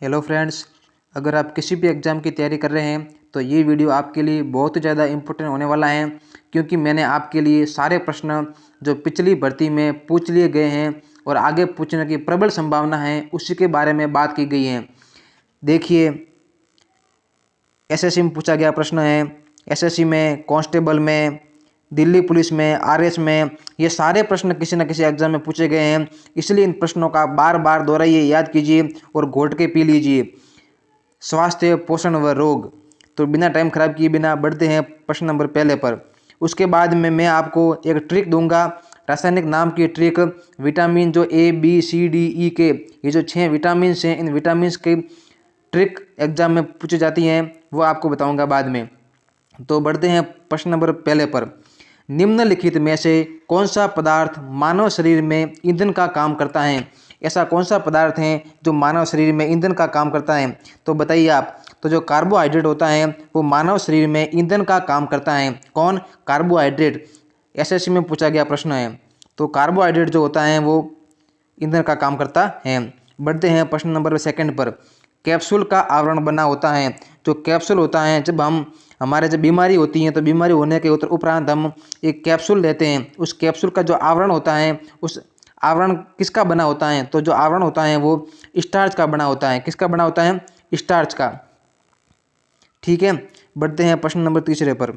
Hello friends, अगर आप किसी भी एग्ज़ाम की तैयारी कर रहे हैं तो ये वीडियो आपके लिए बहुत ज़्यादा इम्पोर्टेंट होने वाला है, क्योंकि मैंने आपके लिए सारे प्रश्न जो पिछली भर्ती में पूछ लिए गए हैं और आगे पूछने की प्रबल संभावना है उसी के बारे में बात की गई है। देखिए, एसएससी में पूछा गया प्रश्न है, एसएससी में, कांस्टेबल में, दिल्ली पुलिस में, आरएस में, ये सारे प्रश्न किसी न किसी एग्जाम में पूछे गए हैं। इसलिए इन प्रश्नों का बार बार दोहराइए, याद कीजिए और घोट के पी लीजिए। स्वास्थ्य, पोषण व रोग। तो बिना टाइम खराब किए बिना बढ़ते हैं प्रश्न नंबर पहले पर। उसके बाद में मैं आपको एक ट्रिक दूंगा, रासायनिक नाम की ट्रिक। विटामिन जो ए बी सी डी ई के, ये जो 6 विटामिन हैं, इन विटामिन की ट्रिक एग्जाम में पूछी जाती हैं, वो आपको बताऊंगा बाद में। तो बढ़ते हैं प्रश्न नंबर पहले पर। निम्नलिखित में से कौन सा पदार्थ मानव शरीर में ईंधन का काम करता है? ऐसा कौन सा पदार्थ है जो मानव शरीर में ईंधन का काम करता है? तो बताइए आप। तो जो कार्बोहाइड्रेट होता है वो मानव शरीर में ईंधन का काम करता है। कौन? कार्बोहाइड्रेट। एसएससी में पूछा गया प्रश्न है। तो कार्बोहाइड्रेट जो होता है वो ईंधन का काम करता है। बढ़ते हैं प्रश्न नंबर सेकंड पर। कैप्सूल का आवरण बना होता है। जो कैप्सूल होता है, जब हमारे जब बीमारी होती है तो बीमारी होने के उपरांत हम एक कैप्सूल लेते हैं। उस कैप्सूल का जो आवरण होता है, उस आवरण किसका बना होता है? तो जो आवरण होता है वो स्टार्च का बना होता है। किसका बना होता है? स्टार्च का। ठीक है, बढ़ते हैं प्रश्न नंबर तीसरे पर।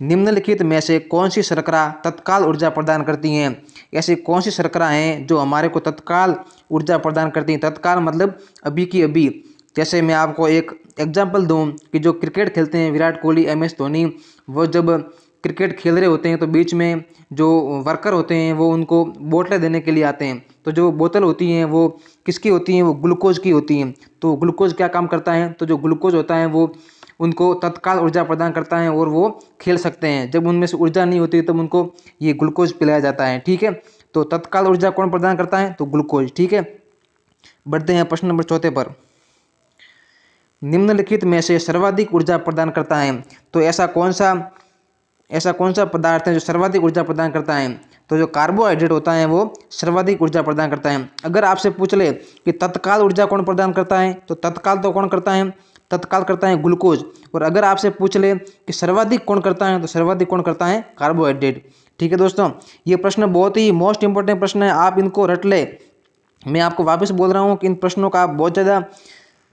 निम्नलिखित में से कौन सी शर्करा तत्काल ऊर्जा प्रदान करती हैं? ऐसी कौन सी शर्करा हैं जो हमारे को तत्काल ऊर्जा प्रदान करती हैं? तत्काल मतलब अभी की अभी। जैसे मैं आपको एक एग्जांपल दूं कि जो क्रिकेट खेलते हैं विराट कोहली, एमएस धोनी, वो जब क्रिकेट खेल रहे होते हैं तो बीच में जो वर्कर होते हैं वो उनको बोतलें देने के लिए आते हैं। तो जो बोतल होती हैं वो किसकी होती हैं? वो ग्लूकोज की होती हैं। तो ग्लूकोज क्या काम करता है? तो जो ग्लूकोज होता है वो उनको तत्काल ऊर्जा प्रदान करता है और वो खेल सकते हैं। जब उनमें से ऊर्जा नहीं होती तब उनको ये ग्लूकोज पिलाया जाता है। ठीक है, तो तत्काल ऊर्जा कौन प्रदान करता है? तो ग्लूकोज। ठीक है, बढ़ते हैं प्रश्न नंबर चौथे पर। निम्नलिखित में से सर्वाधिक ऊर्जा प्रदान करता है। तो ऐसा कौन सा पदार्थ है जो सर्वाधिक ऊर्जा प्रदान करता है? तो जो कार्बोहाइड्रेट होता है वो सर्वाधिक ऊर्जा प्रदान करता है। अगर आपसे पूछ ले कि तत्काल ऊर्जा कौन प्रदान करता है, तो तत्काल तो कौन करता है? तत्काल करता है ग्लूकोज। और अगर आपसे पूछ ले कि सर्वाधिक कौन करता है, तो सर्वाधिक कौन करता है? कार्बोहाइड्रेट। ठीक है दोस्तों, ये प्रश्न बहुत ही मोस्ट इंपॉर्टेंट प्रश्न है, आप इनको रट ले। मैं आपको वापस बोल रहा हूँ कि इन प्रश्नों का बहुत ज़्यादा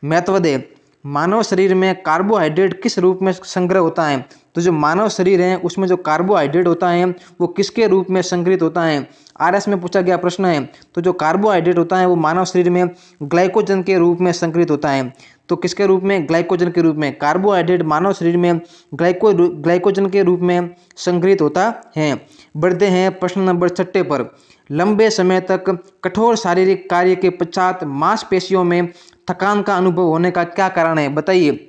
महत्व दे। मानव शरीर में कार्बोहाइड्रेट किस रूप में संग्रह होता है? तो जो मानव शरीर है उसमें जो कार्बोहाइड्रेट होता है वो किसके रूप में संग्रहित होता है? आरएस में पूछा गया प्रश्न है। तो जो कार्बोहाइड्रेट होता है वो मानव शरीर में ग्लाइकोजन के रूप में संग्रहित होता है। तो किसके रूप में? ग्लाइकोजन के रूप में। कार्बोहाइड्रेट मानव शरीर में ग्लाइकोजन के रूप में संग्रहित होता है। बढ़ते हैं प्रश्न नंबर 6 पर। लंबे समय तक कठोर शारीरिक कार्य के पश्चात मांसपेशियों में थकान का अनुभव होने का क्या कारण है? बताइए।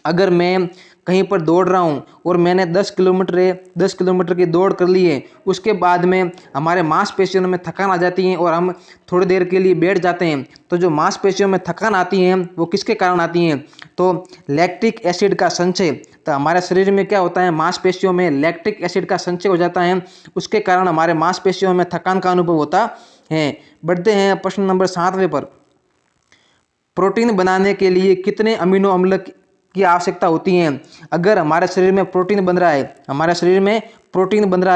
अगर मैं कहीं पर दौड़ रहा हूँ और मैंने 10 किलोमीटर की दौड़ कर ली है, उसके बाद में हमारे मांसपेशियों में थकान आ जाती है और हम थोड़ी देर के लिए बैठ जाते हैं। तो जो मांसपेशियों में थकान आती है वो किसके कारण आती हैं? तो लैक्टिक एसिड का संचय। तो हमारे शरीर में क्या होता है? मांसपेशियों में लैक्टिक एसिड का संचय हो जाता है, उसके कारण हमारे मांसपेशियों में थकान का अनुभव होता है। बढ़ते हैं प्रश्न नंबर 7वें पर। प्रोटीन बनाने के लिए कितने अमीनो अम्ल की आवश्यकता होती है? अगर हमारे शरीर में प्रोटीन बन रहा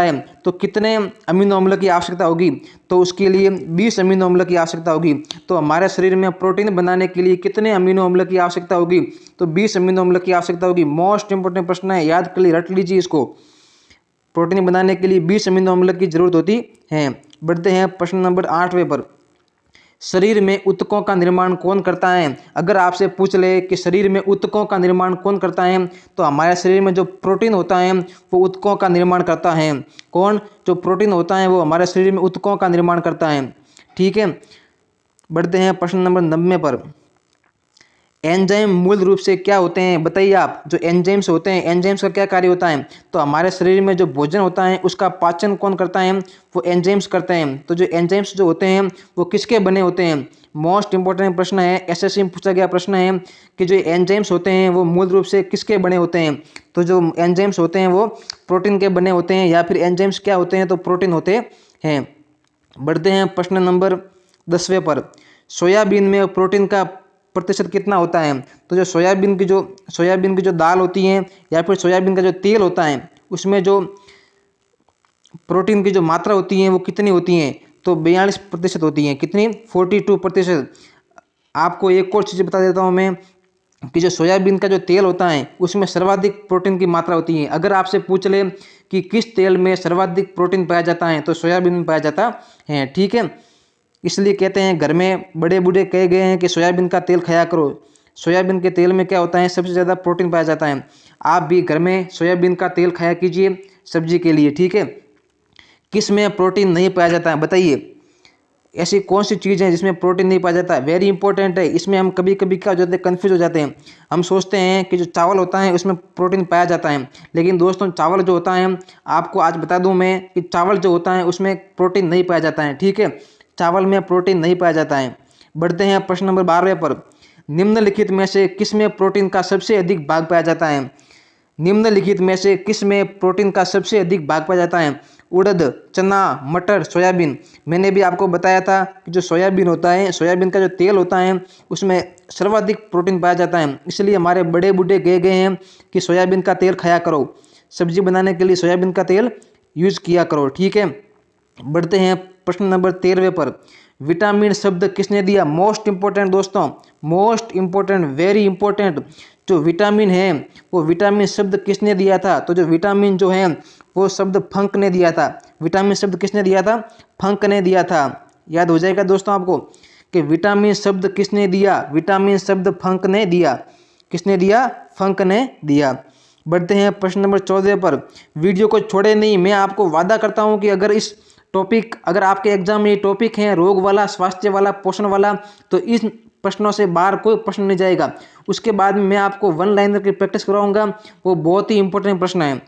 है, तो कितने अमीनो अम्ल की आवश्यकता होगी? तो उसके लिए 20 अमीनो अम्ल की आवश्यकता होगी। तो हमारे शरीर में प्रोटीन बनाने के लिए कितने अमीनो अम्ल की आवश्यकता होगी? तो 20 अमीनो अम्ल की आवश्यकता होगी। मोस्ट इंपोर्टेंट प्रश्न है, याद कर ली, रट लीजिए इसको। प्रोटीन बनाने के लिए 20 अमीनो अम्ल की जरूरत होती है। बढ़ते हैं प्रश्न नंबर 8वें पर। शरीर में ऊतकों का निर्माण कौन करता है? अगर आपसे पूछ ले कि शरीर में ऊतकों का निर्माण कौन करता है, तो हमारे शरीर में जो प्रोटीन होता है वो ऊतकों का निर्माण करता है। कौन? जो प्रोटीन होता है वो हमारे शरीर में ऊतकों का निर्माण करता है। ठीक है, बढ़ते हैं प्रश्न नंबर 90 पर। एंजाइम मूल रूप से क्या होते हैं? बताइए आप। जो एंजाइम्स होते हैं, एंजाइम्स का क्या कार्य होता है? तो हमारे शरीर में जो भोजन होता है उसका पाचन कौन करता है? वो एंजाइम्स करते हैं। तो जो एंजाइम्स जो होते हैं वो किसके बने होते हैं? मोस्ट इंपॉर्टेंट प्रश्न है, एसएससी में पूछा गया प्रश्न है कि जो एंजाइम्स होते हैं वो मूल रूप से किसके बने होते हैं? तो जो एंजाइम्स होते हैं वो प्रोटीन के बने होते हैं, या फिर एंजाइम्स क्या होते हैं? तो प्रोटीन होते हैं। बढ़ते हैं प्रश्न नंबर 10वें पर। सोयाबीन में प्रोटीन का प्रतिशत कितना होता है? तो जो सोयाबीन की जो दाल होती है या फिर सोयाबीन का जो तेल होता है उसमें जो प्रोटीन की जो मात्रा होती है वो कितनी होती है? तो 42% होती है। कितनी? 42%। आपको एक और चीज़ बता देता हूँ मैं कि जो सोयाबीन का जो तेल होता है उसमें सर्वाधिक प्रोटीन की मात्रा होती है। अगर आपसे पूछ ले कि किस तेल में सर्वाधिक प्रोटीन पाया जाता है तो सोयाबीन में पाया जाता है। ठीक है, इसलिए कहते हैं घर में बड़े बूढ़े कहे गए हैं कि सोयाबीन का तेल खाया करो। सोयाबीन के तेल में क्या होता है? सबसे ज़्यादा प्रोटीन पाया जाता है। आप भी घर में सोयाबीन का तेल खाया कीजिए सब्जी के लिए। ठीक है, किस में प्रोटीन नहीं पाया जाता है बताइए? ऐसी कौन सी चीज़ है जिसमें प्रोटीन नहीं पाया जाता है? वेरी इंपॉर्टेंट है। इसमें हम कभी कभी क्या हो जाते हैं? कन्फ्यूज हो जाते हैं। हम सोचते हैं कि जो चावल होता है उसमें प्रोटीन पाया जाता है, लेकिन दोस्तों चावल जो होता है, आपको आज बता दूं मैं कि चावल जो होता है उसमें प्रोटीन नहीं पाया जाता है। ठीक है, चावल में प्रोटीन नहीं पाया जाता है। बढ़ते हैं प्रश्न नंबर 12 पर। निम्नलिखित में से किस में प्रोटीन का सबसे अधिक भाग पाया जाता है? निम्नलिखित में से किस में प्रोटीन का सबसे अधिक भाग पाया जाता है? उड़द, चना, मटर, सोयाबीन। मैंने भी आपको बताया था कि जो सोयाबीन होता है, सोयाबीन का जो तेल होता है उसमें सर्वाधिक प्रोटीन पाया जाता है। इसलिए हमारे बड़े बूढ़े कहे गए हैं कि सोयाबीन का तेल खाया करो, सब्जी बनाने के लिए सोयाबीन का तेल यूज़ किया करो। ठीक है, बढ़ते हैं प्रश्न नंबर 13 पर। विटामिन शब्द किसने दिया? मोस्ट इंपॉर्टेंट दोस्तों, मोस्ट इंपॉर्टेंट, वेरी इंपॉर्टेंट। जो विटामिन है वो विटामिन शब्द किसने दिया था? तो जो विटामिन जो है वो शब्द फंक ने दिया था। विटामिन शब्द किसने दिया था? फंक ने दिया था। याद हो जाएगा दोस्तों आपको कि विटामिन शब्द किसने दिया? विटामिन शब्द फंक ने दिया। किसने दिया? फंक ने दिया। बढ़ते हैं प्रश्न नंबर 14 पर। वीडियो को छोड़े नहीं, मैं आपको वादा करता हूं कि अगर आपके एग्जाम में ये टॉपिक है रोग वाला, स्वास्थ्य वाला, पोषण वाला, तो इस प्रश्नों से बाहर कोई प्रश्न नहीं जाएगा। उसके बाद में मैं आपको वन लाइनर की प्रैक्टिस कराऊंगा, वो बहुत ही इंपॉर्टेंट प्रश्न है।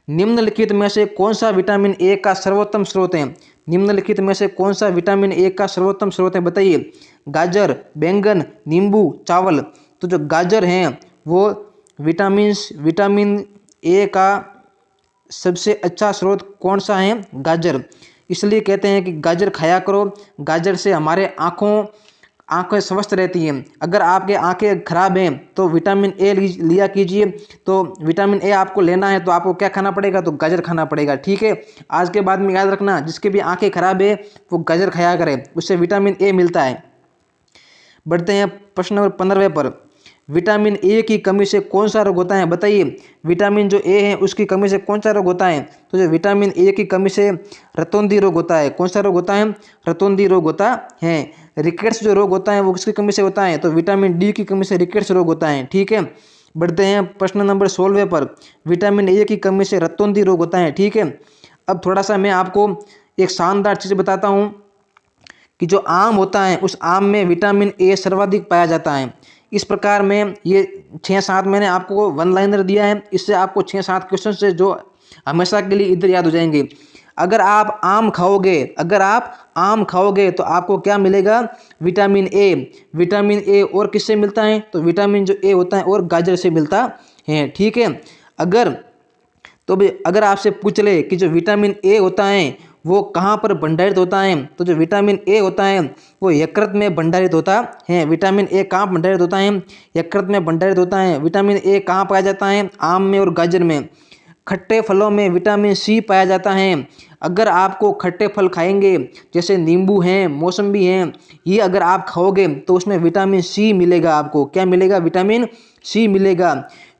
निम्नलिखित में से कौन सा विटामिन ए का सर्वोत्तम स्रोत है? निम्नलिखित में से कौन सा विटामिन ए का सर्वोत्तम स्रोत है बताइए? गाजर, बैंगन, नींबू, चावल। तो जो गाजर हैं वो विटामिन ए का सबसे अच्छा स्रोत कौन सा है? गाजर। इसलिए कहते हैं कि गाजर खाया करो। गाजर से हमारे आंखें स्वस्थ रहती हैं। अगर आपके आंखें खराब हैं तो विटामिन ए लिया कीजिए। तो विटामिन ए आपको लेना है तो आपको क्या खाना पड़ेगा? तो गाजर खाना पड़ेगा। ठीक है, आज के बाद में याद रखना, जिसके भी आंखें खराब है वो गाजर खाया करे, उससे विटामिन ए मिलता है। बढ़ते हैं प्रश्न नंबर 15 पर। विटामिन ए की कमी से कौन सा रोग होता है बताइए? विटामिन जो ए है उसकी कमी से कौन सा रोग होता है? तो जो विटामिन ए की कमी से रतौंधी रोग होता है। कौन सा रोग होता है? रतौंधी रोग होता है। रिकेट्स जो रोग होता है वो किसकी कमी से होता है? तो विटामिन डी की कमी से रिकेट्स रोग होता है। ठीक है, बढ़ते हैं प्रश्न नंबर 16 पर। विटामिन ए की कमी से रतौंधी रोग होता है। ठीक है, अब थोड़ा सा मैं आपको एक शानदार चीज़ बताता हूँ कि जो आम होता है उस आम में विटामिन ए सर्वाधिक पाया जाता है। इस प्रकार में ये 6-7 मैंने आपको वन लाइनर दिया है, इससे आपको 6-7 क्वेश्चन से जो हमेशा के लिए इधर याद हो जाएंगे। अगर आप आम खाओगे तो आपको क्या मिलेगा? Vitamin A. विटामिन ए और किससे मिलता है? तो विटामिन जो ए होता है और गाजर से मिलता है। ठीक है, अगर आपसे पूछ ले कि जो विटामिन ए होता है वो कहाँ पर भंडारित होता है, तो जो विटामिन ए होता है वो यकृत में भंडारित होता है। विटामिन ए कहाँ भंडारित होता है? यकृत में भंडारित होता है। विटामिन ए कहाँ पाया जाता है? आम में और गाजर में। खट्टे फलों में विटामिन सी पाया जाता है। अगर आपको खट्टे फल खाएंगे जैसे नींबू हैं, मौसम्बी हैं, ये अगर आप खाओगे तो उसमें विटामिन सी मिलेगा। आपको क्या मिलेगा? विटामिन सी मिलेगा।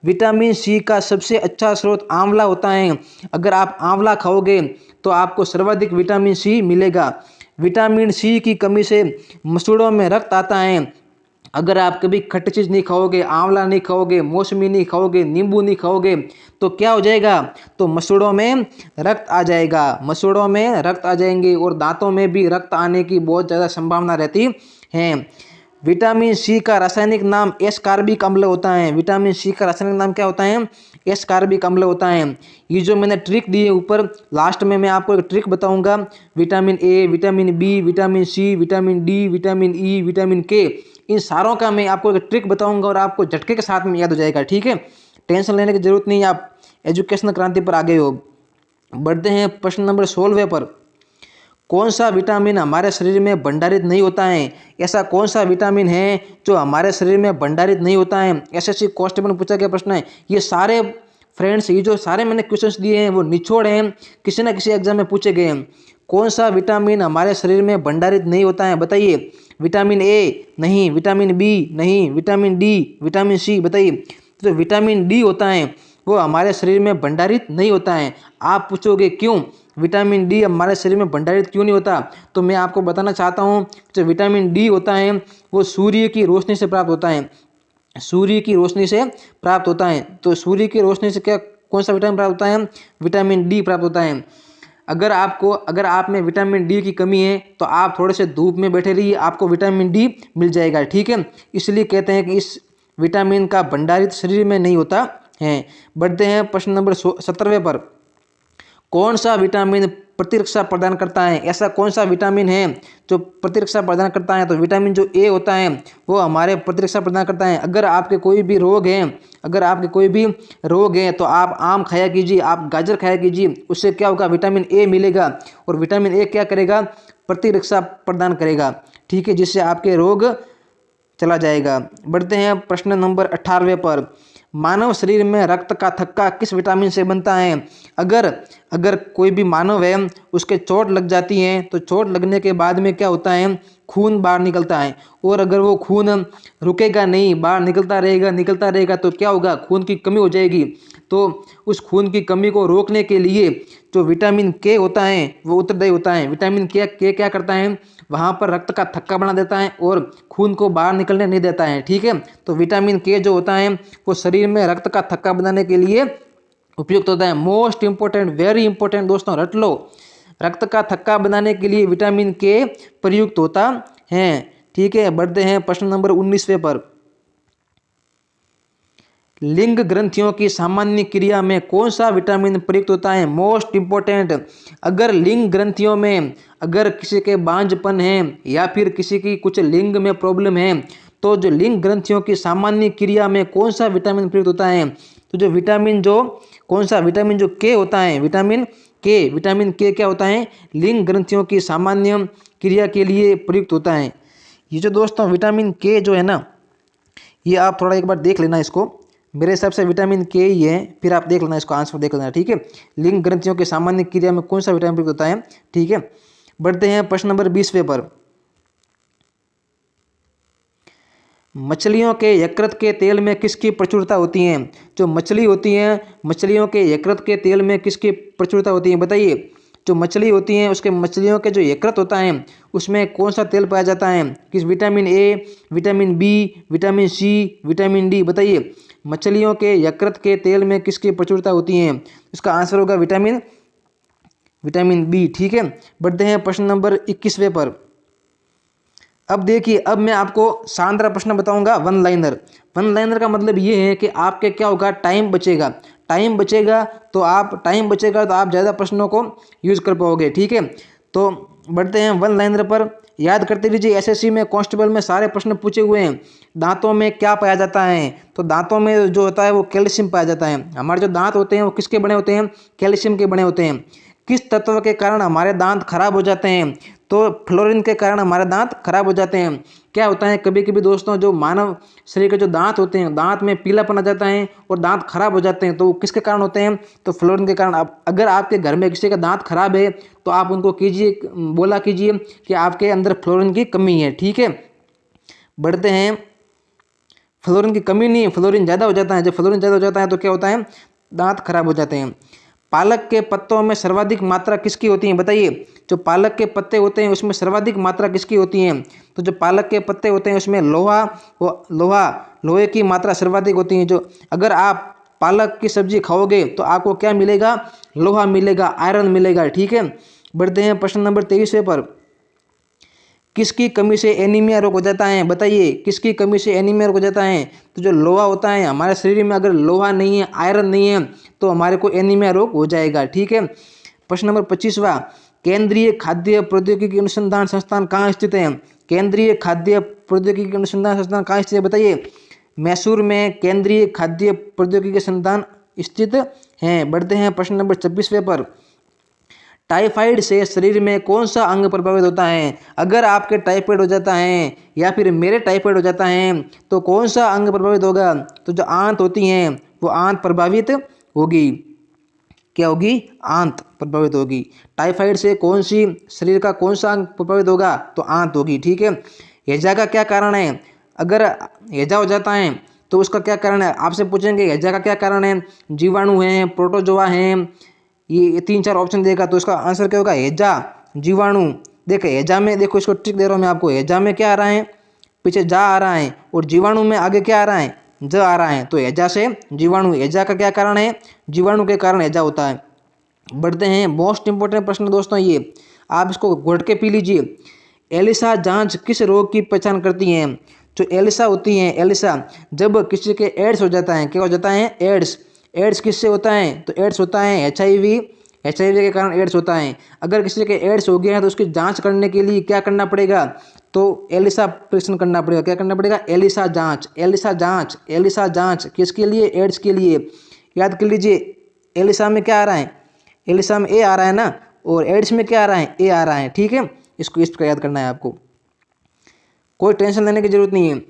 विटामिन सी का सबसे अच्छा स्रोत आंवला होता है। अगर आप आंवला खाओगे तो आपको सर्वाधिक विटामिन सी मिलेगा। विटामिन सी की कमी से मसूड़ों में रक्त आता है। अगर आप कभी खट्टी चीज़ नहीं खाओगे, आंवला नहीं खाओगे, मौसमी नहीं खाओगे, नींबू नहीं खाओगे तो क्या हो जाएगा? तो मसूड़ों में रक्त आ जाएगा। मसूड़ों में रक्त आ जाएंगे और दांतों में भी रक्त आने की बहुत ज़्यादा संभावना रहती है। विटामिन सी का रासायनिक नाम एस्कॉर्बिक अम्ल होता है। विटामिन सी का रासायनिक नाम क्या होता है? एस्कॉर्बिक अम्ल होता है। ये जो मैंने ट्रिक दी है ऊपर, लास्ट में मैं आपको एक ट्रिक बताऊंगा। Vitamin A, vitamin B, vitamin C, vitamin D, vitamin E, vitamin K, इन सारों का मैं आपको एक ट्रिक बताऊंगा और आपको झटके के साथ में याद हो जाएगा। ठीक है, टेंशन लेने की जरूरत नहीं, आप एजुकेशनल क्रांति पर आ गए हो। बढ़ते हैं प्रश्न नंबर 16 पर। कौन सा विटामिन हमारे शरीर में भंडारित नहीं होता है? ऐसा कौन सा विटामिन है जो हमारे शरीर में भंडारित नहीं होता है? एसएससी कांस्टेबल में पूछा गया प्रश्न है। ये सारे फ्रेंड्स, ये जो सारे मैंने क्वेश्चंस दिए हैं वो निचोड़ हैं, किसी ना किसी एग्जाम में पूछे गए हैं। कौन सा विटामिन हमारे शरीर में भंडारित नहीं होता है? बताइए। विटामिन ए नहीं, विटामिन बी नहीं, विटामिन डी, विटामिन सी, बताइए। तो विटामिन डी होता है वो हमारे शरीर में भंडारित नहीं होता है। आप पूछोगे क्यों विटामिन डी हमारे शरीर में भंडारित क्यों नहीं होता? तो मैं आपको बताना चाहता हूँ, जो विटामिन डी होता है वो सूर्य की रोशनी से प्राप्त होता है। सूर्य की रोशनी से प्राप्त होता है। तो सूर्य की रोशनी से क्या कौन सा विटामिन प्राप्त होता है? विटामिन डी प्राप्त होता है। अगर आप में विटामिन डी की कमी है तो आप थोड़े से धूप में बैठे रहिए, आपको विटामिन डी मिल जाएगा, ठीक है। इसलिए कहते हैं कि इस विटामिन का भंडारित शरीर में नहीं होता है। बढ़ते हैं प्रश्न नंबर 17वें पर। कौन सा विटामिन प्रतिरक्षा प्रदान करता है? ऐसा कौन सा विटामिन है जो प्रतिरक्षा प्रदान करता है? तो विटामिन जो ए होता है वो हमारे प्रतिरक्षा प्रदान करता है। अगर आपके कोई भी रोग है तो आप आम खाया कीजिए, आप गाजर खाया कीजिए, उससे क्या होगा? विटामिन ए मिलेगा। और विटामिन ए क्या करेगा? प्रतिरक्षा प्रदान करेगा, ठीक है, जिससे आपके रोग चला जाएगा। बढ़ते हैं प्रश्न नंबर 18वें पर। मानव शरीर में रक्त का थक्का किस विटामिन से बनता है? अगर कोई भी मानव है उसके चोट लग जाती है तो चोट लगने के बाद में क्या होता है? खून बाहर निकलता है। और अगर वो खून रुकेगा नहीं, बाहर निकलता रहेगा तो क्या होगा? खून की कमी हो जाएगी। तो उस खून की कमी को रोकने के लिए जो विटामिन के होता है वो उत्तरदायी होता है। विटामिन के क्या करता है? वहाँ पर रक्त का थक्का बना देता है और खून को बाहर निकलने नहीं देता है, ठीक है। तो विटामिन के जो होता है वो शरीर में रक्त का थक्का बनाने के लिए उपयुक्त होता है। मोस्ट इंपॉर्टेंट, वेरी इंपॉर्टेंट दोस्तों, रट लो। रक्त का थक्का बनाने के लिए विटामिन के प्रयुक्त होता है, ठीक है। बढ़ते हैं प्रश्न नंबर 19वें पर। लिंग ग्रंथियों की सामान्य क्रिया में कौन सा विटामिन प्रयुक्त होता है? Most important. अगर लिंग ग्रंथियों में अगर किसी के बांझपन है या फिर किसी की कुछ लिंग में प्रॉब्लम है तो जो लिंग ग्रंथियों की सामान्य क्रिया में कौन सा विटामिन प्रयुक्त होता है? तो जो कौन सा विटामिन जो के होता है, विटामिन के क्या होता है? लिंग ग्रंथियों की सामान्य क्रिया के लिए प्रयुक्त होता है। ये जो दोस्तों विटामिन के जो है ना, ये आप थोड़ा एक बार देख लेना इसको। मेरे हिसाब से विटामिन के ही है, फिर आप देख लेना इसको, आंसर देख लेना, ठीक है। लिंग ग्रंथियों के सामान्य क्रिया में कौन सा विटामिन प्रयुक्त होता है, ठीक है। बढ़ते हैं प्रश्न नंबर 20वें पर। मछलियों के यकृत के तेल में किसकी प्रचुरता होती है? जो मछली होती है, मछलियों के यकृत के तेल में किसकी प्रचुरता होती है? बताइए। जो मछली होती है उसके मछलियों के जो यकृत होता है उसमें कौन सा तेल पाया जाता है? किस vitamin A, vitamin B, vitamin C, vitamin D, बताइए। मछलियों के यकृत के तेल में किसकी प्रचुरता होती है? इसका आंसर होगा विटामिन बी, ठीक है। बढ़ते हैं प्रश्न नंबर 21वें पर। अब देखिए, अब मैं आपको शानदार प्रश्न बताऊंगा, वन लाइनर का मतलब ये है कि आपके क्या होगा? टाइम बचेगा तो आप ज़्यादा प्रश्नों को यूज कर पाओगे, ठीक है। तो बढ़ते हैं वन लाइनर पर। याद करते रहिए, एसएससी में कांस्टेबल में सारे प्रश्न पूछे हुए हैं। दांतों में क्या पाया जाता है? तो दांतों में जो होता है वो कैल्शियम पाया जाता है। हमारे जो दांत होते हैं वो किसके बने होते हैं? कैल्शियम के बने होते हैं। किस तत्व के कारण हमारे दांत खराब हो जाते हैं? तो फ्लोरीन के कारण हमारे दांत खराब हो जाते हैं। क्या होता है कभी कभी दोस्तों, जो मानव शरीर के जो दांत होते हैं, दांत में पीलापन आ जाता है और दांत खराब हो जाते हैं, तो वो किसके कारण होते हैं? तो फ्लोरीन के कारण। अगर आपके घर में किसी का दांत खराब है तो आप उनको बोला कीजिए कि आपके अंदर फ्लोरीन की कमी है, ठीक है। बढ़ते हैं, फ्लोरीन की कमी नहीं, फ्लोरीन ज़्यादा हो जाता है। जब फ्लोरीन ज़्यादा हो जाता है तो क्या होता है? दांत खराब हो जाते हैं। पालक के पत्तों में सर्वाधिक मात्रा किसकी होती है? बताइए। जो पालक के पत्ते होते हैं उसमें सर्वाधिक मात्रा किसकी होती है? तो जो पालक के पत्ते होते हैं उसमें लोहे की मात्रा सर्वाधिक होती है। जो अगर आप पालक की सब्जी खाओगे तो आपको क्या मिलेगा? लोहा मिलेगा, आयरन मिलेगा, ठीक है। बढ़ते हैं प्रश्न नंबर 23वें पर। किसकी कमी से एनीमिया रोग हो जाता है? बताइए, किसकी कमी से एनीमिया रोग हो जाता है? तो जो लोहा होता है हमारे शरीर में, अगर लोहा नहीं है, आयरन नहीं है तो हमारे को एनीमिया रोग हो जाएगा, ठीक है। प्रश्न नंबर 25वां। केंद्रीय खाद्य प्रौद्योगिकी अनुसंधान संस्थान कहाँ स्थित है? केंद्रीय खाद्य प्रौद्योगिकी अनुसंधान संस्थान कहाँ स्थित है? बताइए। मैसूर में केंद्रीय खाद्य प्रौद्योगिकी संस्थान स्थित है। बढ़ते हैं प्रश्न नंबर 26वें पर। टाइफाइड से शरीर में कौन सा अंग प्रभावित होता है? अगर आपके टाइफाइड हो जाता है या फिर मेरे टाइफाइड हो जाता है तो कौन सा अंग प्रभावित होगा? तो जो आंत होती हैं वो आंत प्रभावित होगी। क्या होगी? आंत प्रभावित होगी। टाइफाइड से कौन सी शरीर का कौन सा अंग प्रभावित होगा? तो आंत होगी। ठीक है। हैजा का क्या कारण है? अगर हैजा हो जाता है तो उसका क्या कारण है? आपसे पूछेंगे हैजा का क्या कारण है? जीवाणु हैं, प्रोटोजोआ हैं, ये 3-4 ऑप्शन देगा तो इसका आंसर क्या होगा? हैजा, जीवाणु। देखो हैजा में, देखो इसको ट्रिक दे रहा हूँ मैं आपको। हैजा में क्या आ रहा है? पीछे जा आ रहा है, और जीवाणु में आगे क्या आ रहा है? ज आ रहा है। तो हैजा से जीवाणु। हैजा का क्या कारण है? जीवाणु के कारण हैजा होता है। बढ़ते हैं, मोस्ट इंपोर्टेंट प्रश्न दोस्तों ये, आप इसको घोट के पी लीजिए। एलिसा जांच किस रोग की पहचान करती है? जो एलिसा होती है, एलिसा, जब किसी के एड्स हो जाता है, क्या हो जाता है? एड्स। एड्स किससे होता है? तो एड्स होता है HIV। HIV के कारण एड्स होता है। अगर किसी के एड्स हो गया है तो उसकी जांच करने के लिए क्या करना पड़ेगा? तो एलिसा परीक्षण करना पड़ेगा। क्या करना पड़ेगा? एलिसा जांच। एलिसा जांच, एलिसा जांच किसके लिए? एड्स के लिए। याद कर लीजिए, एलिसा में क्या आ रहा है? एलिसा में ए आ रहा है ना, और एड्स में क्या आ रहा है? ए आ रहा है। ठीक है, इसको इस प्रकार याद करना है आपको, कोई टेंशन लेने की जरूरत नहीं है।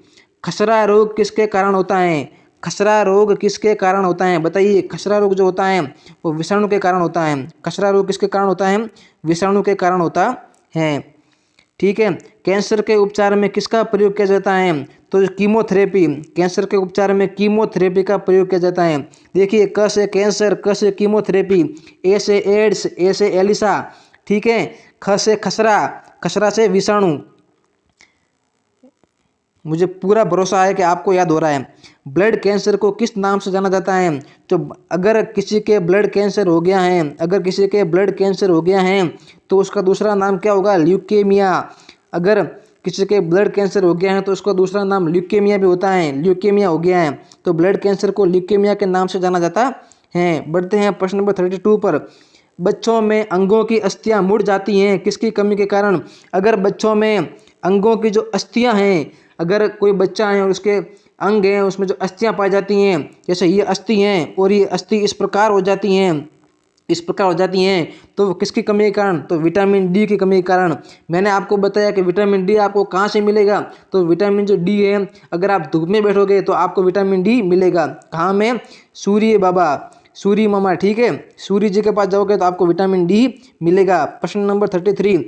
खसरा रोग किसके कारण होता है? खसरा रोग किसके कारण होता है? बताइए। खसरा रोग जो होता है वो विषाणु के कारण होता है। खसरा रोग किसके कारण होता है? विषाणु के कारण होता है। ठीक है। कैंसर के उपचार में किसका प्रयोग किया जाता है? तो कीमोथेरेपी। कैंसर के उपचार में कीमोथेरेपी का प्रयोग किया जाता है। देखिए, क से कैंसर, क से कीमोथेरेपी, ए से एड्स, ए से एलिसा। ठीक है। ख से खसरा, खसरा से विषाणु। मुझे पूरा भरोसा है कि आपको याद हो रहा है। ब्लड कैंसर को किस नाम से जाना जाता है? तो अगर किसी के ब्लड कैंसर हो गया है, अगर किसी के ब्लड कैंसर हो गया है तो उसका दूसरा नाम क्या होगा? ल्यूकेमिया। अगर किसी के ब्लड कैंसर हो गया है तो उसका दूसरा नाम ल्यूकेमिया भी होता है। ल्यूकेमिया हो गया है तो ब्लड कैंसर को ल्यूकेमिया के नाम से जाना जाता है। बढ़ते हैं प्रश्न नंबर 32 पर। बच्चों में अंगों की अस्थियां मुड़ जाती हैं किसकी कमी के कारण? अगर बच्चों में अंगों की जो अस्थियां हैं, अगर कोई बच्चा है और उसके अंग हैं उसमें जो अस्थियां पाई जाती हैं, जैसे ये अस्थि हैं और ये अस्थि इस प्रकार हो जाती हैं, इस प्रकार हो जाती हैं, तो वो किसकी कमी के कारण? तो विटामिन डी की कमी के कारण। मैंने आपको बताया कि विटामिन डी आपको कहाँ से मिलेगा? तो विटामिन जो डी है, अगर आप धूप में बैठोगे तो आपको विटामिन डी मिलेगा। कहाँ में? सूर्य बाबा, सूर्य मामा। ठीक है, सूर्य जी के पास जाओगे तो आपको विटामिन डी मिलेगा। प्रश्न नंबर 33।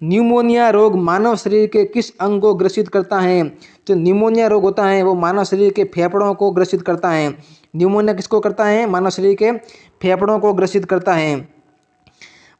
न्यूमोनिया रोग मानव शरीर के किस अंग को ग्रसित करता है? जो न्यूमोनिया रोग होता है वो मानव शरीर के फेफड़ों को ग्रसित करता है। न्यूमोनिया किसको करता है? मानव शरीर के फेफड़ों को ग्रसित करता है।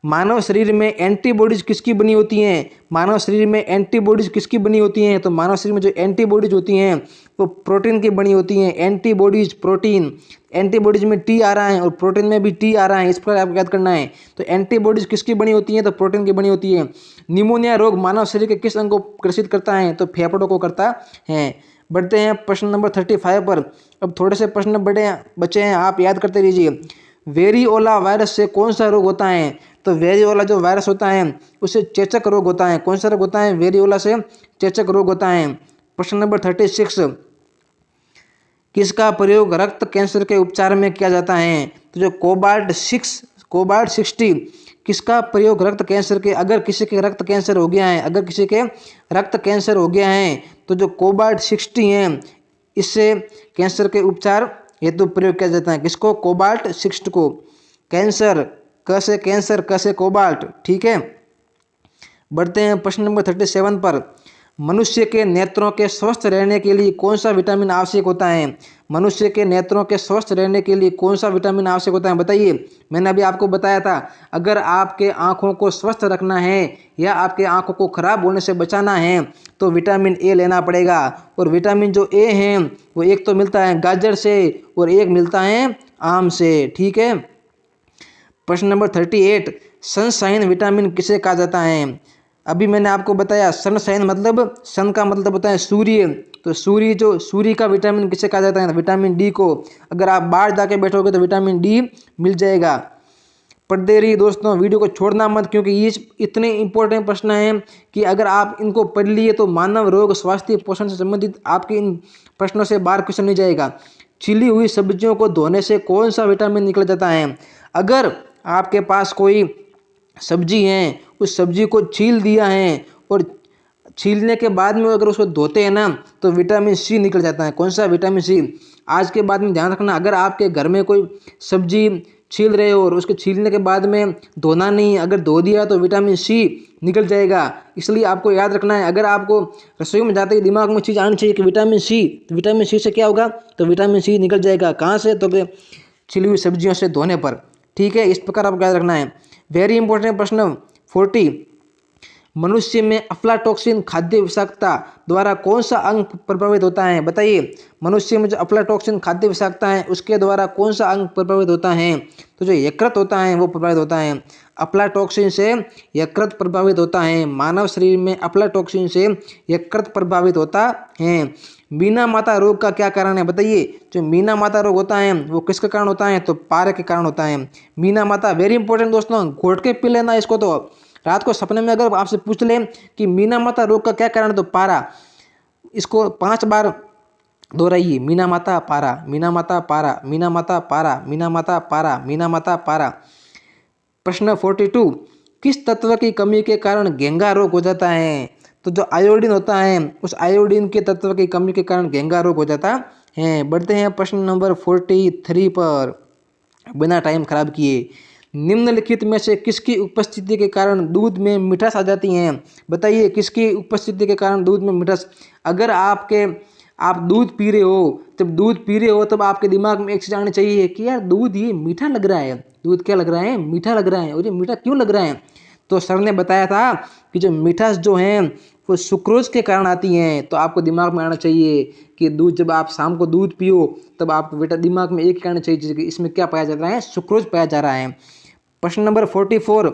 मानव शरीर में एंटीबॉडीज किसकी बनी होती हैं? मानव शरीर में एंटीबॉडीज किसकी बनी होती हैं? तो मानव शरीर में जो एंटीबॉडीज होती हैं वो प्रोटीन की बनी होती हैं। Antibodies, protein. एंटीबॉडीज में टी आ रहा है और प्रोटीन में भी टी आ रहा है, इस पर आपको याद करना है। तो एंटीबॉडीज किसकी बनी होती हैं? तो प्रोटीन की बनी होती है। निमोनिया रोग मानव शरीर के किस अंग को ग्रसित करता है? तो फेफड़ों को करता है। बढ़ते हैं प्रश्न नंबर 35 पर। अब थोड़े से प्रश्न बचे हैं, आप याद करते रहिए। वेरियोला वायरस से कौन सा रोग होता है? तो वेरियोला जो वायरस होता है उससे चेचक रोग होता है। कौन सा रोग होता है? वेरियोला से चेचक रोग होता है। प्रश्न नंबर 36। किसका प्रयोग रक्त कैंसर के उपचार में किया जाता है? तो जो कोबाल्ट 60 किसका प्रयोग रक्त कैंसर के, अगर किसी के रक्त कैंसर हो गया है, अगर किसी के रक्त कैंसर हो गया है तो जो कोबाल्ट 60 है इससे कैंसर के उपचार हेतु प्रयोग किया जाता है। किसको? कोबाल्ट 60 को। कैंसर, क से कैंसर, क से कोबाल्ट। ठीक है। बढ़ते हैं प्रश्न नंबर 37 पर। मनुष्य के नेत्रों के स्वस्थ रहने के लिए कौन सा विटामिन आवश्यक होता है? मनुष्य के नेत्रों के स्वस्थ रहने के लिए कौन सा विटामिन आवश्यक होता है? बताइए। मैंने अभी आपको बताया था, अगर आपके आंखों को स्वस्थ रखना है या आपके आंखों को खराब होने से बचाना है तो विटामिन ए लेना पड़ेगा। और विटामिन जो ए है वो एक तो मिलता है गाजर से और एक मिलता है आम से। ठीक है। प्रश्न नंबर 38। सनशाइन विटामिन किसे कहा जाता है? अभी मैंने आपको बताया सनशाइन मतलब, सन का मतलब होता है सूर्य, तो सूर्य, जो सूर्य का विटामिन किसे कहा जाता है? विटामिन डी को। अगर आप बाहर जाके बैठोगे तो विटामिन डी मिल जाएगा। पढ़ते रहिए दोस्तों, वीडियो को छोड़ना मत, क्योंकि ये इतने इंपॉर्टेंट प्रश्न हैं कि अगर आप इनको पढ़ लिए तो मानव रोग, स्वास्थ्य, पोषण से संबंधित आपके इन प्रश्नों से बाहर क्वेश्चन नहीं जाएगा। छिली हुई सब्जियों को धोने से कौन सा विटामिन निकल जाता है? अगर आपके पास कोई सब्जी है उस सब्जी को छील दिया है और छीलने के बाद में अगर उसको धोते हैं ना तो विटामिन सी निकल जाता है। कौन सा? Vitamin C. आज के बाद में ध्यान रखना, अगर आपके घर में कोई सब्जी छील रहे हो और उसके छीलने के बाद में धोना नहीं, अगर धो दिया तो विटामिन सी निकल जाएगा। इसलिए आपको याद रखना है, अगर आपको रसोई में जाते ही दिमाग में चीज़ आनी चाहिए कि विटामिन सी, तो विटामिन सी से क्या होगा? तो विटामिन सी निकल जाएगा। कहाँ से? तो छिली हुई सब्जियों से धोने पर। ठीक है, इस प्रकार आपको याद रखना है। वेरी इंपॉर्टेंट प्रश्न 40, मनुष्य में अफ्लाटॉक्सिन खाद्य विषाक्तता द्वारा कौन सा अंग प्रभावित होता है? बताइए, मनुष्य में जो अफ्लाटॉक्सिन खाद्य विषाक्तता है उसके द्वारा कौन सा अंग प्रभावित होता है? तो जो यकृत होता है वो प्रभावित होता है। अफ्लाटॉक्सिन से यकृत प्रभावित होता है। मानव शरीर में अफ्लाटॉक्सिन से यकृत प्रभावित होता है। मीना माता रोग का क्या कारण है? बताइए, जो मीना माता रोग होता है वो किसके कारण होता है? तो पारे के कारण होता है। मीना माता वेरी इंपॉर्टेंट दोस्तों, घोट के पी लेना इसको। तो रात को सपने में अगर आपसे पूछ ले कि मीना माता रोग का क्या कारण है, तो पारा। इसको 5 बार दोहराइए, मीना माता पारा, मीना माता पारा, मीना माता पारा, मीना माता पारा, मीना माता पारा। प्रश्न 42, किस तत्व की कमी के कारण घेंघा रोग हो जाता है? तो जो आयोडीन होता है उस आयोडीन के तत्व की कमी के कारण घेंघा रोग हो जाता है। बढ़ते हैं प्रश्न नंबर 43 पर, बिना टाइम खराब किए। निम्नलिखित में से किसकी उपस्थिति के कारण दूध में मिठास आ जाती है? बताइए, किसकी उपस्थिति के कारण दूध में मिठास? अगर आप दूध पी रहे हो, जब दूध पी रहे हो तब आपके दिमाग में एक चीज आनी चाहिए कि यार दूध ये मीठा लग रहा है। दूध क्या लग रहा है? मीठा लग रहा है। और ये मीठा क्यों लग रहा है? तो सर ने बताया था कि जो मिठास जो है वो सुक्रोज के कारण आती हैं। तो आपको दिमाग में आना चाहिए कि दूध, जब आप शाम को दूध पियो तब आपको बेटा दिमाग में एक कहना चाहिए कि इसमें क्या पाया जा रहा है? सुक्रोज पाया जा रहा है। प्रश्न नंबर 44,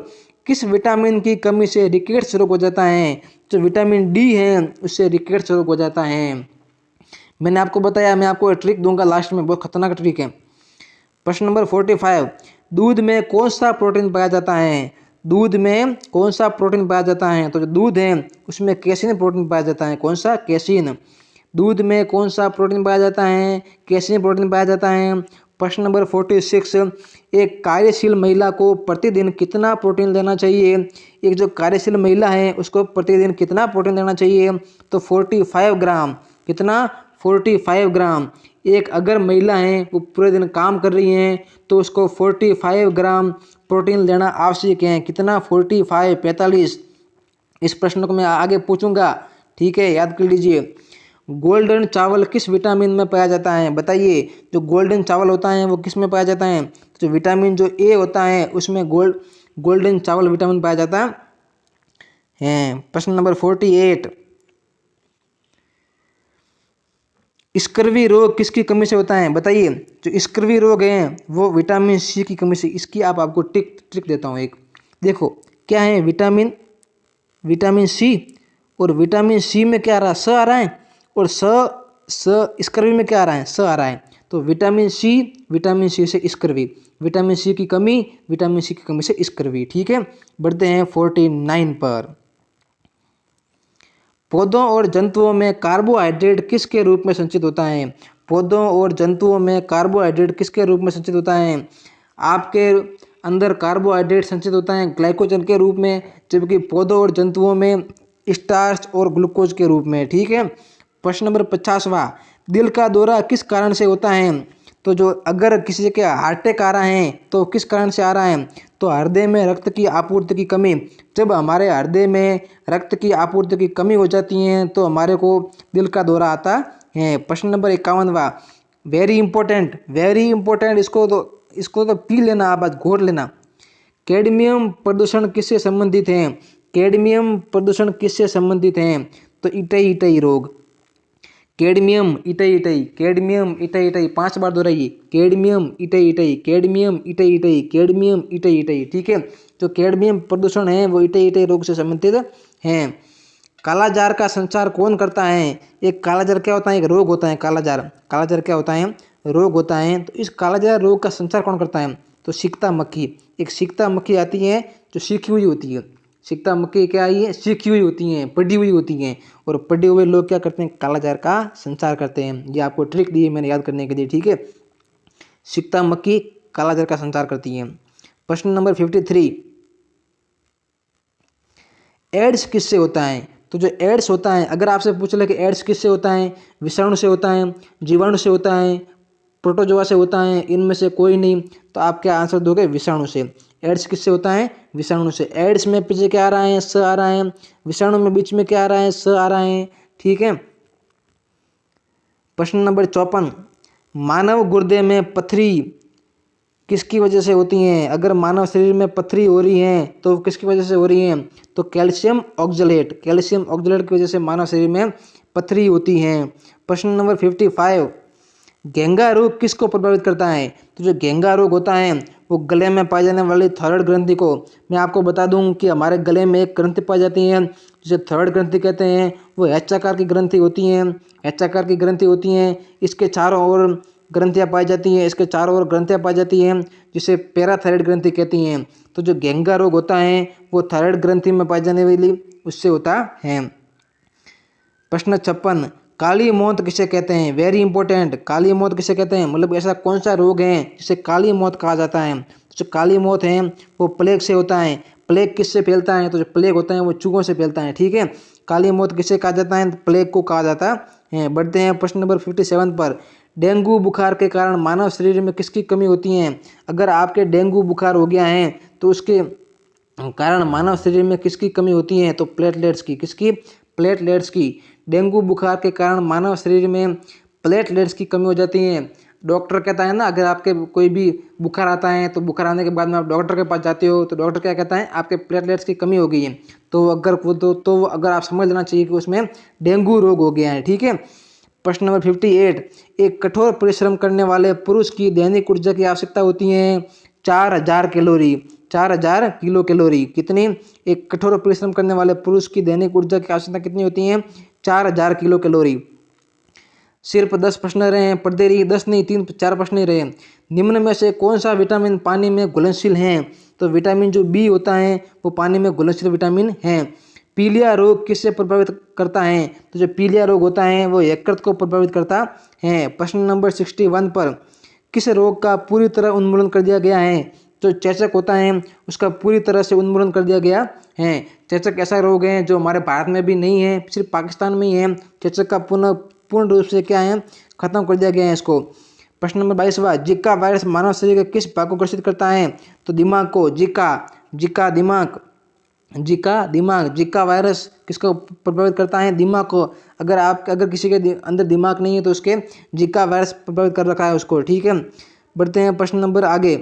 किस विटामिन की कमी से रिकेट्स रोग हो जाता है? जो विटामिन डी है उससे रिकेट्स रोग हो जाता है। मैंने आपको बताया, मैं आपको ट्रिक दूंगा लास्ट में, बहुत खतरनाक ट्रिक है। प्रश्न नंबर 45, दूध में कौन सा प्रोटीन पाया जाता है? दूध में कौन सा प्रोटीन पाया जाता है? तो जो दूध है उसमें कैसीन प्रोटीन पाया जाता है। कौन सा? कैसीन। दूध में कौन सा प्रोटीन पाया जाता है? कैसीन प्रोटीन पाया जाता है। प्रश्न नंबर 46, एक कार्यशील महिला को प्रतिदिन कितना प्रोटीन लेना चाहिए? एक जो कार्यशील महिला है उसको प्रतिदिन कितना प्रोटीन लेना चाहिए? तो 45 ग्राम। कितना? 45 ग्राम। एक अगर महिला है वो पूरे दिन काम कर रही हैं तो उसको 45 ग्राम प्रोटीन लेना आवश्यक है। कितना? 45, 45। इस प्रश्न को मैं आगे पूछूंगा, ठीक है, याद कर लीजिए। गोल्डन चावल किस विटामिन में पाया जाता है? बताइए, जो गोल्डन चावल होता है वो किस में पाया जाता है? जो विटामिन जो ए होता है उसमें गोल्डन चावल विटामिन पाया जाता है। प्रश्न नंबर 48, स्कर्वी रोग किसकी कमी से होता है? बताइए, जो स्कर्वी रोग है वो विटामिन सी की कमी से। इसकी आपको ट्रिक देता हूँ एक। देखो क्या है, विटामिन सी, और विटामिन सी में क्या आ रहा है? स आ रहा है। और स्कर्वी में क्या आ रहा है? स आ रहा है। तो विटामिन सी से स्कर्वी, विटामिन सी की कमी, विटामिन सी की कमी से स्कर्वी। ठीक है, बढ़ते हैं 49 पर। पौधों और जंतुओं में कार्बोहाइड्रेट किसके रूप में संचित होता है? पौधों और जंतुओं में कार्बोहाइड्रेट किसके रूप में संचित होता है? आपके अंदर कार्बोहाइड्रेट संचित होता है ग्लाइकोजन के रूप में, जबकि पौधों और जंतुओं में स्टार्च और ग्लूकोज के रूप में। ठीक है। प्रश्न नंबर 50वां, दिल का दौरा किस कारण से होता है? तो जो अगर किसी के हार्ट अटैक आ रहा है तो किस कारण से आ रहा है? तो हृदय में रक्त की आपूर्ति की कमी। जब हमारे हृदय में रक्त की आपूर्ति की कमी हो जाती है तो हमारे को दिल का दौरा आता है। प्रश्न नंबर 51वां, वेरी इंपॉर्टेंट, इसको तो पी लेना, आप आज घोट लेना। कैडमियम प्रदूषण किससे संबंधित है? कैडमियम प्रदूषण किससे संबंधित है? तो इटई रोग। कैडमियम इटई 5 बार दोहराइए, कैडमियम इटई। ठीक है, जो कैडमियम प्रदूषण है वो इटई रोग से संबंधित है। कालाजार का संचार कौन करता है? एक कालाजार क्या होता है? एक रोग होता है कालाजार। क्या होता है? रोग होता है। तो इस कालाजार रोग का संचार कौन करता है? तो सिकता मक्खी। एक सिकता मक्खी आती है जो सीखी हुई होती है। सिकता मक्खी क्या आई है? सीखी हुई होती हैं, पड़ी हुई होती हैं। और पड़े हुए लोग क्या करते हैं? कालाजार का संचार करते हैं। ये आपको ट्रिक दी है मैंने याद करने के लिए। ठीक है, सिकता मक्खी कालाजार का संचार करती है। प्रश्न नंबर 53, एड्स किससे होता है? तो जो एड्स होता है, अगर आपसे पूछ ले कि एड्स किससे होता है, विषाणु से होता है, जीवाणु से होता है, प्रोटोजोआ से होता है, इनमें से कोई नहीं, तो आप क्या आंसर दोगे? विषाणु से। एड्स किससे होता है? विषाणु से। एड्स में पीछे क्या आ रहा है? स आ रहा है। विषाणु में बीच में क्या आ रहा है? स आ रहा है। ठीक है। प्रश्न नंबर 54, मानव गुर्दे में पथरी किसकी वजह से होती हैं? अगर मानव शरीर में पथरी हो रही है तो किसकी वजह से हो रही है? तो कैल्शियम ऑक्जेलेट, कैल्शियम ऑक्जेलेट की वजह से मानव शरीर में पथरी होती है। प्रश्न नंबर 55, घेंगा रोग किसको प्रभावित करता है? तो जो घेंगा रोग होता है वो गले में पाई जाने वाली थायराइड ग्रंथि को, मैं आपको बता दूं कि हमारे गले में एक ग्रंथि पाई जाती है जिसे थायराइड ग्रंथि कहते हैं। वो एच आकार की ग्रंथि होती हैं, एच आकार की ग्रंथि होती हैं। इसके चारों ओर ग्रंथियाँ पाई जाती हैं, इसके चारों ओर ग्रंथियाँ पाई जाती हैं जिसे पैराथायराइड ग्रंथि कहती हैं। तो जो घेंगा रोग होता है वो थायराइड ग्रंथि में पाई जाने वाली उससे होता है। प्रश्न 56, काली मौत किसे कहते हैं? वेरी इंपॉर्टेंट, काली मौत किसे कहते हैं? मतलब ऐसा कौन सा रोग है जिसे काली मौत कहा जाता है? जो काली मौत है वो प्लेग से होता है। प्लेग किससे फैलता है? तो जो प्लेग होता है वो चूहों से फैलता है। ठीक है। काली मौत किसे कहा जाता है? प्लेग को कहा जाता है। बढ़ते हैं प्रश्न नंबर 57 पर, डेंगू बुखार के कारण मानव शरीर में किसकी कमी होती है? अगर आपके डेंगू बुखार हो गया है तो उसके कारण मानव शरीर में किसकी कमी होती है? तो प्लेटलेट्स की। किसकी? प्लेटलेट्स की। डेंगू बुखार के कारण मानव शरीर में प्लेटलेट्स की कमी हो जाती है। डॉक्टर कहता है ना, अगर आपके कोई भी बुखार आता है तो बुखार आने के बाद में आप डॉक्टर के पास जाते हो तो डॉक्टर क्या कहता है? आपके प्लेटलेट्स की कमी हो गई है। तो अगर आप समझ लेना चाहिए कि उसमें डेंगू रोग हो गया है। ठीक है। प्रश्न नंबर 58, एक कठोर परिश्रम करने वाले पुरुष की दैनिक ऊर्जा की आवश्यकता होती है 4000 कैलोरी। 4000 kilo calorie. कितनी? एक कठोर परिश्रम करने वाले पुरुष की दैनिक ऊर्जा की आवश्यकता कितनी होती है? 4000 किलो कैलोरी। सिर्फ 10 प्रश्न रहे हैं, पढ़ते रहिए। 10 नहीं, 4 प्रश्न ही रहे। निम्न में से कौन सा विटामिन पानी में घुलनशील है? तो विटामिन जो बी होता है वो पानी में घुलनशील विटामिन है। पीलिया रोग किससे प्रभावित करता है? तो जो पीलिया रोग होता है वो यकृत को प्रभावित करता है। प्रश्न नंबर 61 पर, किस रोग का पूरी तरह उन्मूलन कर दिया गया है? जो चेचक होता है उसका पूरी तरह से उन्मूलन कर दिया गया है। चेचक ऐसा रोग है जो हमारे भारत में भी नहीं है, सिर्फ पाकिस्तान में ही है। चेचक का पूर्ण रूप से क्या है? खत्म कर दिया गया है इसको। प्रश्न नंबर 22वां, जिका वायरस मानव शरीर के किस भाग को ग्रसित करता है? तो दिमाग को। जिका दिमाग, जिका वायरस किसको प्रभावित करता है? दिमाग को। अगर किसी के अंदर दिमाग नहीं है तो उसके जिका वायरस प्रभावित कर रखा है उसको। ठीक है। बढ़ते हैं प्रश्न नंबर आगे।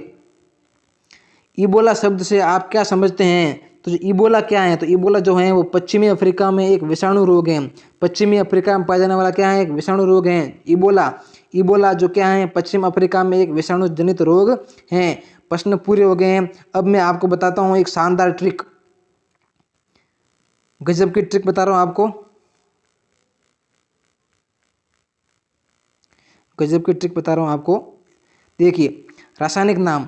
इबोला शब्द से आप क्या समझते हैं? तो जो इबोला क्या है? तो इबोला जो है वो पश्चिमी अफ्रीका में एक विषाणु रोग है। पश्चिमी अफ्रीका में पाया जाने वाला क्या है? एक विषाणु रोग है इबोला जो क्या है? पश्चिम अफ्रीका में एक विषाणु जनित रोग है। प्रश्न पूरे हो गए हैं। अब मैं आपको बताता हूँ एक शानदार ट्रिक, गजब की ट्रिक बता रहा हूँ आपको। देखिए, रासायनिक नाम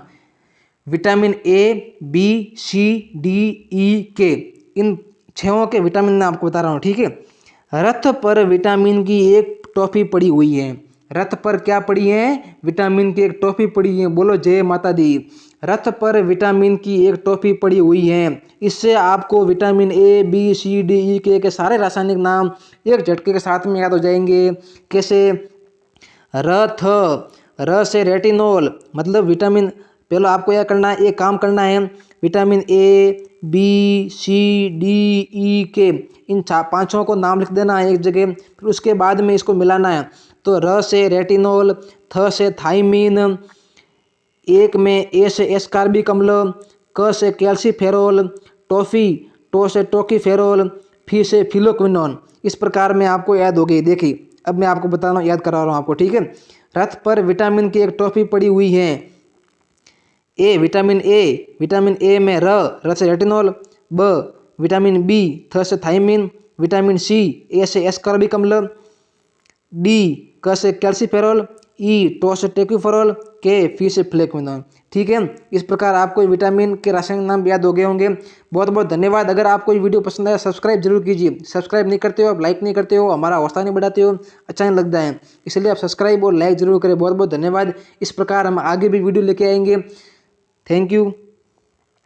vitamin A, B, C, D, E, K, इन 6 के विटामिन नाम आपको बता रहा हूँ। ठीक है। रथ पर विटामिन की एक टॉफी पड़ी हुई है। रथ पर क्या पड़ी है? विटामिन की एक टॉफी पड़ी है। बोलो जय माता दी। रथ पर विटामिन की एक टॉफी पड़ी हुई है। इससे आपको vitamin A, B, C, D, E, K सारे रासायनिक नाम एक झटके के साथ में याद हो जाएंगे। कैसे? रथ, र से रेटिनॉल, मतलब विटामिन, पहले आपको यह करना है, एक काम करना है, vitamin A, B, C, D, E, K, इन 5 को नाम लिख देना है एक जगह, फिर उसके बाद में इसको मिलाना है। तो र से रेटिनॉल, थ से थाइमीन, एक में ए से एस्कार्बिक अम्ल, क से कैल्सीफेरोल, टो से टोकीफेरोल, फी से फिलोक्विनोन। इस प्रकार में आपको याद हो गई। देखिए, अब मैं आपको बता रहा हूँ, याद करा रहा हूँ आपको। ठीक है। रथ पर विटामिन की एक टॉफी पड़ी हुई है। विटामिन ए में र से रेटिनॉल, ब विटामिन बी, थ से थाइमीन, विटामिन सी, ए से एस्कॉर्बिक अम्ल, डी क से कैल्सीफेरोल, ई टो से टेक्यूफेरोल, के फी से फ्लेक्विनोन। ठीक है। इस प्रकार आपको विटामिन के रासायनिक नाम याद हो गए होंगे। बहुत बहुत धन्यवाद। अगर आपको ये वीडियो पसंद आया सब्सक्राइब जरूर कीजिए। सब्सक्राइब नहीं करते हो, आप लाइक नहीं करते हो, हमारा हौसला नहीं बढ़ाते हो, अच्छा नहीं लगता है, इसलिए आप सब्सक्राइब और लाइक जरूर करें। बहुत बहुत धन्यवाद। इस प्रकार हम आगे भी वीडियो लेके आएंगे। Thank you.